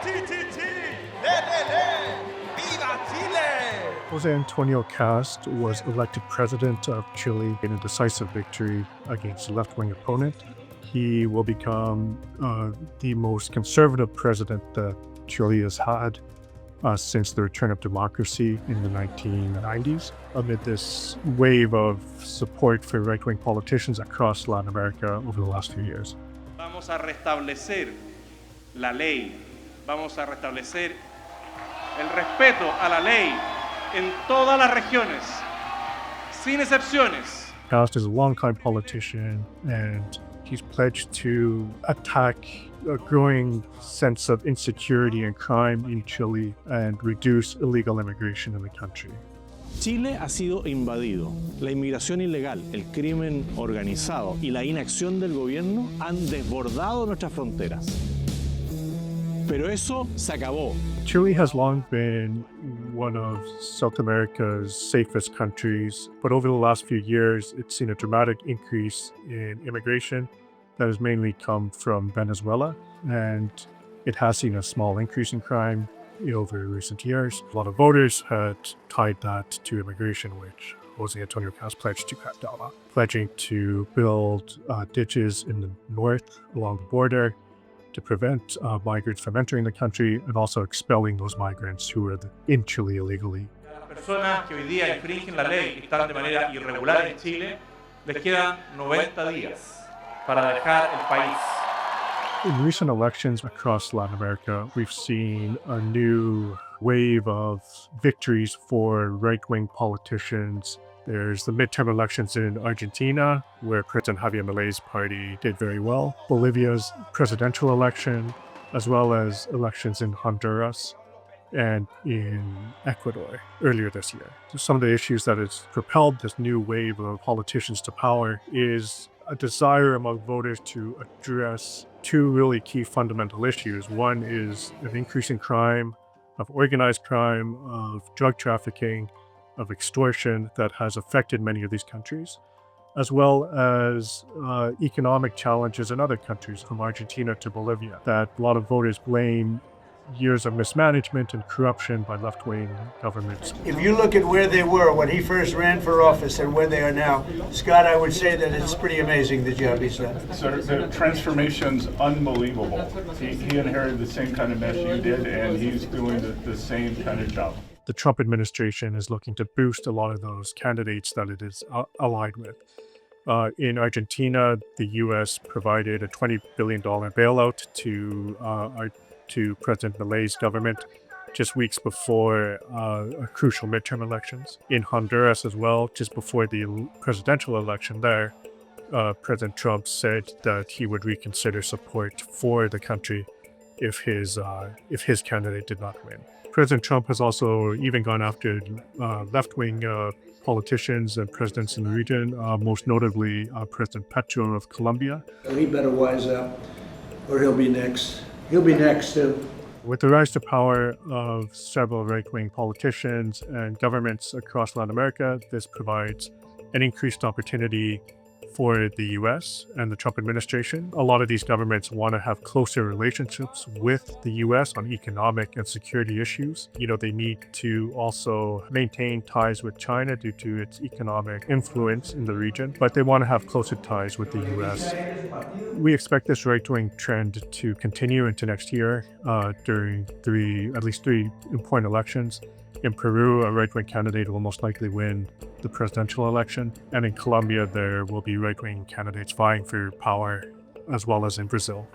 Viva Chile! José Antonio Kast was elected president of Chile in a decisive victory against a left-wing opponent. He will become the most conservative president that Chile has had since the return of democracy in the 1990s. Amid this wave of support for right-wing politicians across Latin America over the last few years. Vamos a restablecer la ley. Vamos a restablecer el respeto a la ley en todas las regiones, sin excepciones. Kast is a longtime politician, and he's pledged to attack a growing sense of insecurity and crime in Chile and reduce illegal immigration in the country. Chile ha sido invadido. La inmigración ilegal, el crimen organizado y la inacción del gobierno han desbordado nuestras fronteras. Pero eso se acabó. Chile has long been one of South America's safest countries, but over the last few years, it's seen a dramatic increase in immigration that has mainly come from Venezuela, and it has seen a small increase in crime over recent years. A lot of voters had tied that to immigration, which José Antonio Kast pledged to crack down on, pledging to build ditches in the north along the border to prevent migrants from entering the country, and also expelling those migrants who are in Chile illegally. A las personas que hoy día infringen la ley y están de manera irregular en Chile, les quedan 90 días para dejar el país. In recent elections across Latin America, we've seen a new wave of victories for right-wing politicians. There's the midterm elections in Argentina, where President Javier Milei's party did very well. Bolivia's presidential election, as well as elections in Honduras and in Ecuador earlier this year. So some of the issues that has propelled this new wave of politicians to power is a desire among voters to address two really key fundamental issues. One is an increase in crime, of organized crime, of drug trafficking, of extortion that has affected many of these countries, as well as economic challenges in other countries, from Argentina to Bolivia, that a lot of voters blame years of mismanagement and corruption by left-wing governments. If you look at where they were when he first ran for office and where they are now, Scott, I would say that it's pretty amazing the job he's done. So the transformation's unbelievable. He inherited the same kind of mess you did, and he's doing the same kind of job. The Trump administration is looking to boost a lot of those candidates that it is allied with. In Argentina, the U.S. provided a $20 billion bailout to President Milei's government just weeks before crucial midterm elections. In Honduras as well, just before the presidential election there, President Trump said that he would reconsider support for the country if his candidate did not win. President Trump has also even gone after left-wing politicians and presidents in the region, most notably President Petro of Colombia. He better wise up, or he'll be next. He'll be next, too. With the rise to power of several right-wing politicians and governments across Latin America, this provides an increased opportunity for the U.S. and the Trump administration. A lot of these governments want to have closer relationships with the U.S. on economic and security issues. They need to also maintain ties with China due to its economic influence in the region, but they want to have closer ties with the U.S. We expect this right-wing trend to continue into next year during at least three important elections. In Peru, a right-wing candidate will most likely win the presidential election, and in Colombia, there will be right-wing candidates vying for power, as well as in Brazil.